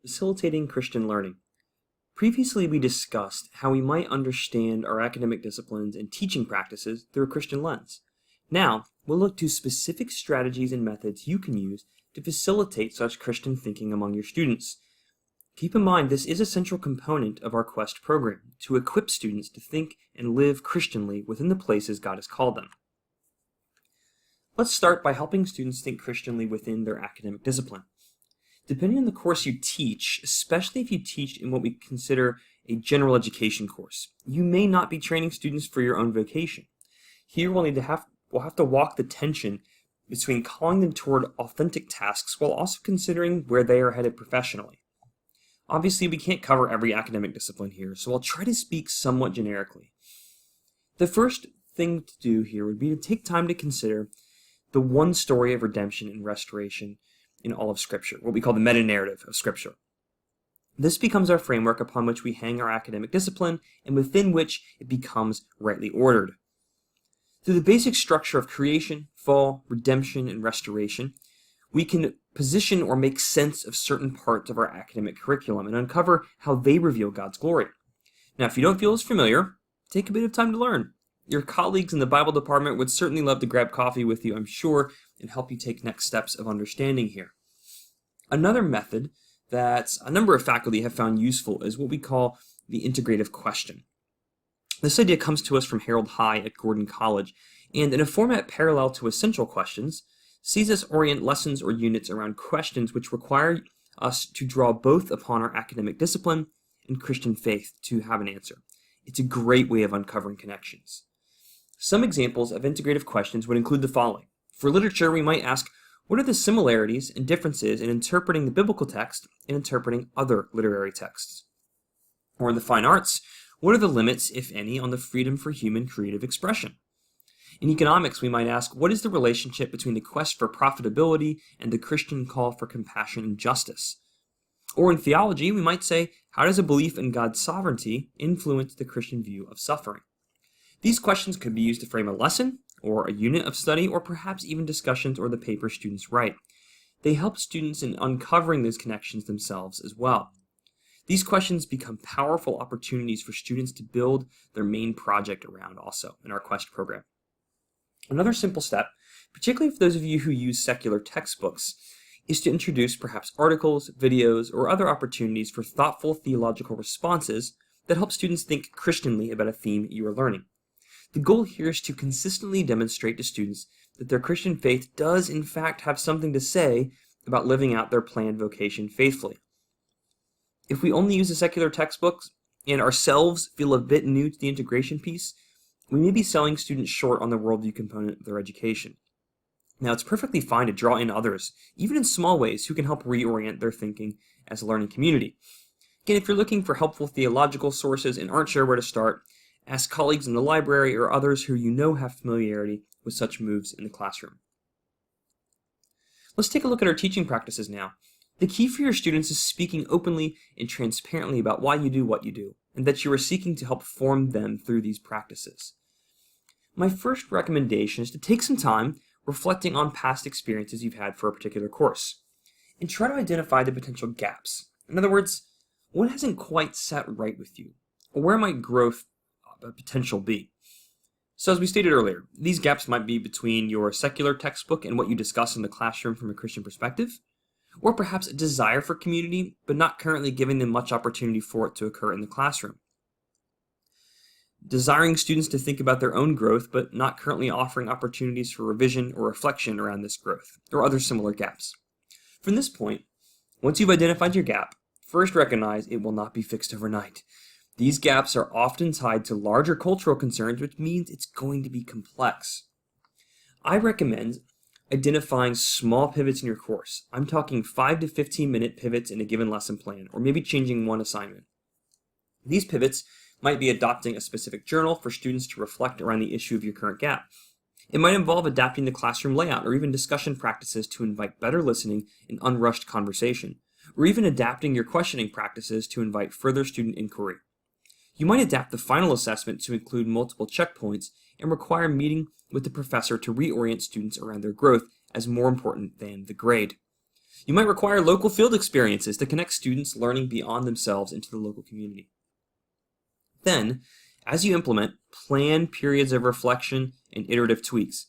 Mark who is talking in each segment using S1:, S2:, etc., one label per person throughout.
S1: Facilitating Christian learning. Previously, we discussed how we might understand our academic disciplines and teaching practices through a Christian lens. Now, we'll look to specific strategies and methods you can use to facilitate such Christian thinking among your students. Keep in mind, this is a central component of our Quest program, to equip students to think and live Christianly within the places God has called them. Let's start by helping students think Christianly within their academic discipline. Depending on the course you teach, especially if you teach in what we consider a general education course, you may not be training students for your own vocation. Here we'll have to walk the tension between calling them toward authentic tasks while also considering where they are headed professionally. Obviously, we can't cover every academic discipline here, so I'll try to speak somewhat generically. The first thing to do here would be to take time to consider the one story of redemption and restoration in all of Scripture, what we call the meta-narrative of Scripture. This becomes our framework upon which we hang our academic discipline and within which it becomes rightly ordered. Through the basic structure of creation, fall, redemption, and restoration, we can position or make sense of certain parts of our academic curriculum and uncover how they reveal God's glory. Now, if you don't feel as familiar, take a bit of time to learn. Your colleagues in the Bible department would certainly love to grab coffee with you, I'm sure, and help you take next steps of understanding here. Another method that a number of faculty have found useful is what we call the integrative question. This idea comes to us from Harold High at Gordon College, and in a format parallel to essential questions, sees us orient lessons or units around questions which require us to draw both upon our academic discipline and Christian faith to have an answer. It's a great way of uncovering connections. Some examples of integrative questions would include the following. For literature, we might ask, what are the similarities and differences in interpreting the biblical text and interpreting other literary texts? Or in the fine arts, what are the limits, if any, on the freedom for human creative expression? In economics, we might ask, what is the relationship between the quest for profitability and the Christian call for compassion and justice? Or in theology, we might say, how does a belief in God's sovereignty influence the Christian view of suffering? These questions could be used to frame a lesson, or a unit of study, or perhaps even discussions or the paper students write. They help students in uncovering those connections themselves as well. These questions become powerful opportunities for students to build their main project around also in our Quest program. Another simple step, particularly for those of you who use secular textbooks, is to introduce perhaps articles, videos, or other opportunities for thoughtful theological responses that help students think Christianly about a theme you are learning. The goal here is to consistently demonstrate to students that their Christian faith does in fact have something to say about living out their planned vocation faithfully. If we only use the secular textbooks and ourselves feel a bit new to the integration piece, we may be selling students short on the worldview component of their education. Now, it's perfectly fine to draw in others, even in small ways, who can help reorient their thinking as a learning community. Again, if you're looking for helpful theological sources and aren't sure where to start, ask colleagues in the library or others who you know have familiarity with such moves in the classroom. Let's take a look at our teaching practices now. The key for your students is speaking openly and transparently about why you do what you do, and that you are seeking to help form them through these practices. My first recommendation is to take some time reflecting on past experiences you've had for a particular course, and try to identify the potential gaps. In other words, what hasn't quite sat right with you, or where might growth potential be? So as we stated earlier, these gaps might be between your secular textbook and what you discuss in the classroom from a Christian perspective, or perhaps a desire for community, but not currently giving them much opportunity for it to occur in the classroom. Desiring students to think about their own growth, but not currently offering opportunities for revision or reflection around this growth, or other similar gaps. From this point, once you've identified your gap, first recognize it will not be fixed overnight. These gaps are often tied to larger cultural concerns, which means it's going to be complex. I recommend identifying small pivots in your course. I'm talking 5 to 15 minute pivots in a given lesson plan, or maybe changing one assignment. These pivots might be adopting a specific journal for students to reflect around the issue of your current gap. It might involve adapting the classroom layout or even discussion practices to invite better listening and unrushed conversation, or even adapting your questioning practices to invite further student inquiry. You might adapt the final assessment to include multiple checkpoints and require meeting with the professor to reorient students around their growth as more important than the grade. You might require local field experiences to connect students learning beyond themselves into the local community. Then, as you implement, plan periods of reflection and iterative tweaks.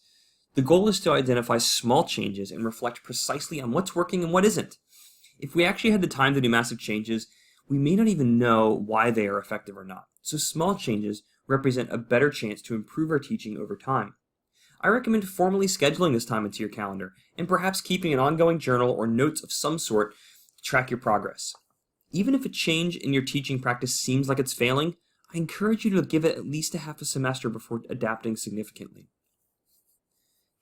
S1: The goal is to identify small changes and reflect precisely on what's working and what isn't. If we actually had the time to do massive changes, we may not even know why they are effective or not. So small changes represent a better chance to improve our teaching over time. I recommend formally scheduling this time into your calendar and perhaps keeping an ongoing journal or notes of some sort to track your progress. Even if a change in your teaching practice seems like it's failing, I encourage you to give it at least a half a semester before adapting significantly.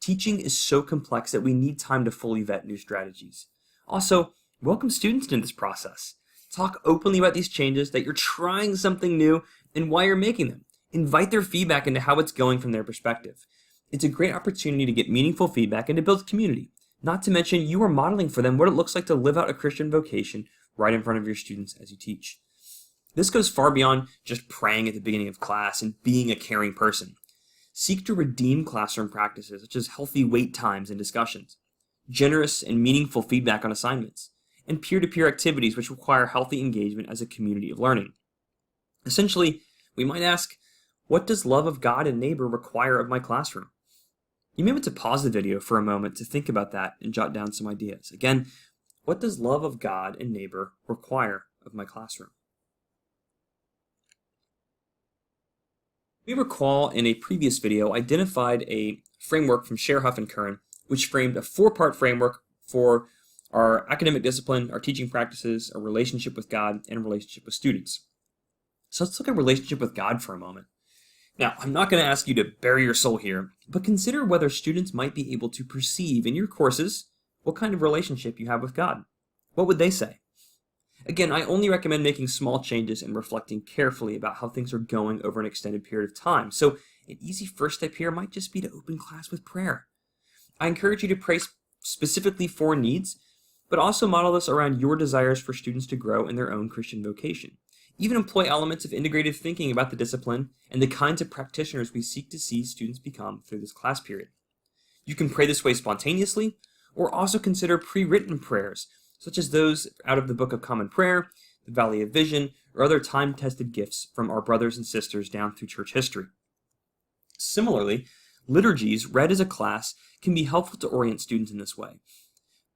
S1: Teaching is so complex that we need time to fully vet new strategies. Also, welcome students into this process. Talk openly about these changes, that you're trying something new, and why you're making them. Invite their feedback into how it's going from their perspective. It's a great opportunity to get meaningful feedback and to build community. Not to mention, you are modeling for them what it looks like to live out a Christian vocation right in front of your students as you teach. This goes far beyond just praying at the beginning of class and being a caring person. Seek to redeem classroom practices such as healthy wait times and discussions, generous and meaningful feedback on assignments, and peer-to-peer activities which require healthy engagement as a community of learning. Essentially, we might ask, what does love of God and neighbor require of my classroom? You may want to pause the video for a moment to think about that and jot down some ideas. Again, what does love of God and neighbor require of my classroom? We recall in a previous video identified a framework from Scher, Huff, and Curran, which framed a 4-part framework for our academic discipline, our teaching practices, our relationship with God, and relationship with students. So let's look at relationship with God for a moment. Now, I'm not going to ask you to bury your soul here, but consider whether students might be able to perceive in your courses what kind of relationship you have with God. What would they say? Again, I only recommend making small changes and reflecting carefully about how things are going over an extended period of time. So an easy first step here might just be to open class with prayer. I encourage you to pray specifically for needs, but also model this around your desires for students to grow in their own Christian vocation. Even employ elements of integrated thinking about the discipline and the kinds of practitioners we seek to see students become through this class period. You can pray this way spontaneously, or also consider pre-written prayers, such as those out of the Book of Common Prayer, the Valley of Vision, or other time-tested gifts from our brothers and sisters down through church history. Similarly, liturgies read as a class can be helpful to orient students in this way.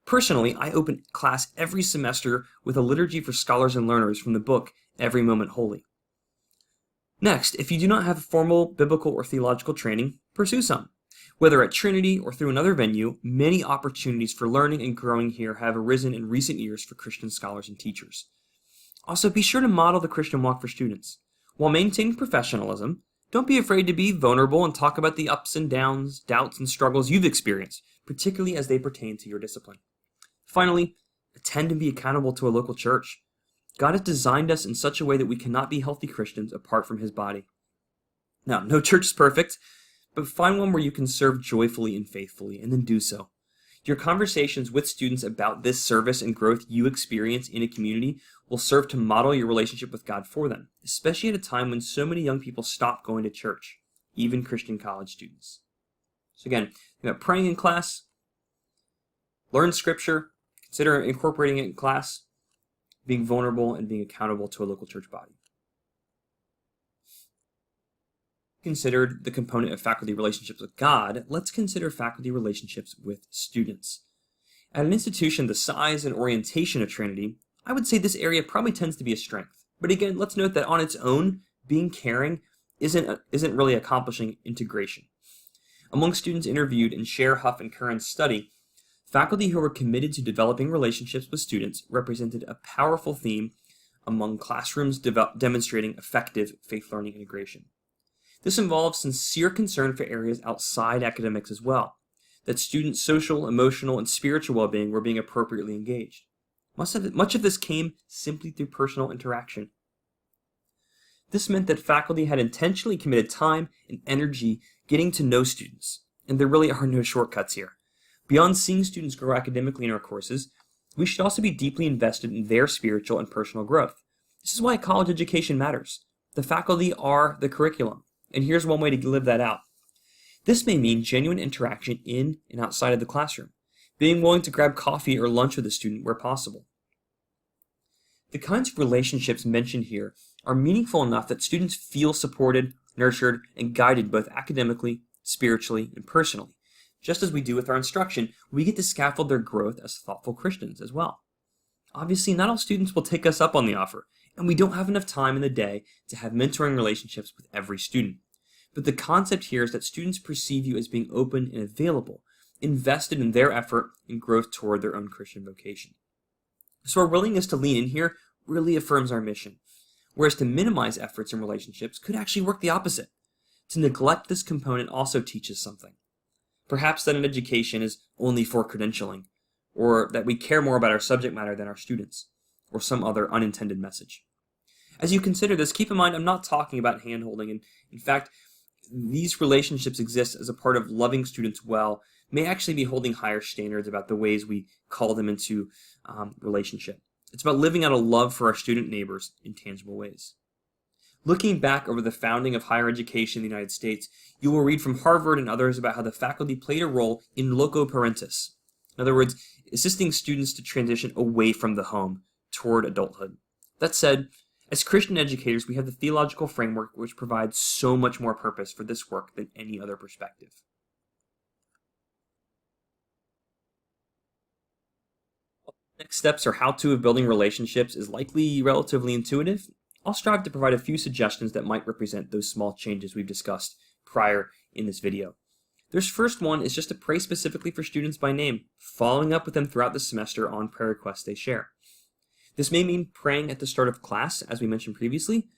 S1: Personally, I open class every semester with a liturgy for scholars and learners from the book Every Moment Holy. Next, if you do not have formal biblical or theological training, pursue some. Whether at Trinity or through another venue, many opportunities for learning and growing here have arisen in recent years for Christian scholars and teachers. Also, be sure to model the Christian walk for students. While maintaining professionalism, don't be afraid to be vulnerable and talk about the ups and downs, doubts, and struggles you've experienced, particularly as they pertain to your discipline. Finally, attend and be accountable to a local church. God has designed us in such a way that we cannot be healthy Christians apart from His body. Now, no church is perfect, but find one where you can serve joyfully and faithfully, and then do so. Your conversations with students about this service and growth you experience in a community will serve to model your relationship with God for them, especially at a time when so many young people stop going to church, even Christian college students. So again, think about praying in class, learn scripture, consider incorporating it in class, being vulnerable, and being accountable to a local church body. Considered the component of faculty relationships with God, let's consider faculty relationships with students. At an institution the size and orientation of Trinity, I would say this area probably tends to be a strength. But again, let's note that on its own, being caring isn't really accomplishing integration. Among students interviewed in Scher, Huff, and Curran's study, faculty who were committed to developing relationships with students represented a powerful theme among classrooms demonstrating effective faith learning integration. This involves sincere concern for areas outside academics as well, that students' social, emotional, and spiritual well-being were being appropriately engaged. Much of this came simply through personal interaction. This meant that faculty had intentionally committed time and energy getting to know students, and there really are no shortcuts here. Beyond seeing students grow academically in our courses, we should also be deeply invested in their spiritual and personal growth. This is why college education matters. The faculty are the curriculum, and here's one way to live that out. This may mean genuine interaction in and outside of the classroom. being willing to grab coffee or lunch with a student where possible. The kinds of relationships mentioned here are meaningful enough that students feel supported, nurtured, and guided both academically, spiritually, and personally. Just as we do with our instruction, we get to scaffold their growth as thoughtful Christians as well. Obviously, not all students will take us up on the offer, and we don't have enough time in the day to have mentoring relationships with every student. But the concept here is that students perceive you as being open and available, invested in their effort and growth toward their own Christian vocation. So our willingness to lean in here really affirms our mission, whereas to minimize efforts in relationships could actually work the opposite. To neglect this component also teaches something. Perhaps that an education is only for credentialing, or that we care more about our subject matter than our students, or some other unintended message. As you consider this, keep in mind I'm not talking about hand-holding, and in fact, these relationships exist as a part of loving students well, may actually be holding higher standards about the ways we call them into relationship. It's about living out a love for our student neighbors in tangible ways. Looking back over the founding of higher education in the United States, you will read from Harvard and others about how the faculty played a role in loco parentis. In other words, assisting students to transition away from the home toward adulthood. That said, as Christian educators, we have the theological framework which provides so much more purpose for this work than any other perspective. Next steps or how-to of building relationships is likely relatively intuitive. I'll strive to provide a few suggestions that might represent those small changes we've discussed prior in this video. This first one is just to pray specifically for students by name, following up with them throughout the semester on prayer requests they share. This may mean praying at the start of class, as we mentioned previously,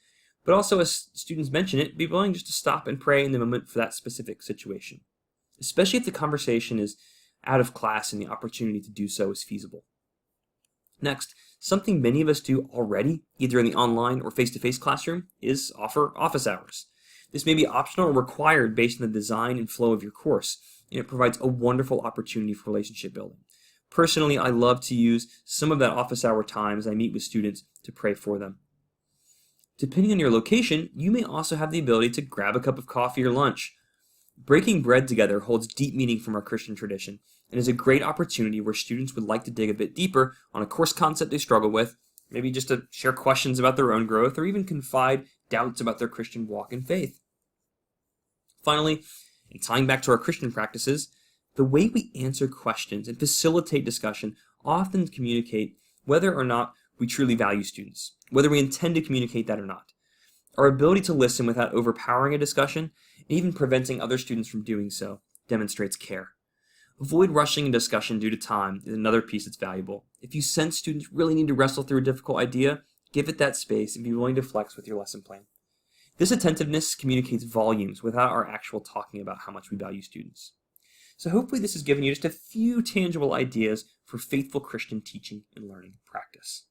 S1: but also as students mention it, be willing just to stop and pray in the moment for that specific situation, especially if the conversation is out of class and the opportunity to do so is feasible. Next, something many of us do already, either in the online or face-to-face classroom, is offer office hours. This may be optional or required based on the design and flow of your course, and it provides a wonderful opportunity for relationship building. Personally, I love to use some of that office hour time as I meet with students to pray for them. Depending on your location, you may also have the ability to grab a cup of coffee or lunch. Breaking bread together holds deep meaning from our Christian tradition and is a great opportunity where students would like to dig a bit deeper on a course concept they struggle with, maybe just to share questions about their own growth or even confide doubts about their Christian walk and faith. Finally, and tying back to our Christian practices, the way we answer questions and facilitate discussion often communicate whether or not we truly value students, whether we intend to communicate that or not. Our ability to listen without overpowering a discussion, and even preventing other students from doing so, demonstrates care. Avoid rushing a discussion due to time is another piece that's valuable. If you sense students really need to wrestle through a difficult idea, give it that space and be willing to flex with your lesson plan. This attentiveness communicates volumes without our actual talking about how much we value students. So hopefully this has given you just a few tangible ideas for faithful Christian teaching and learning practice.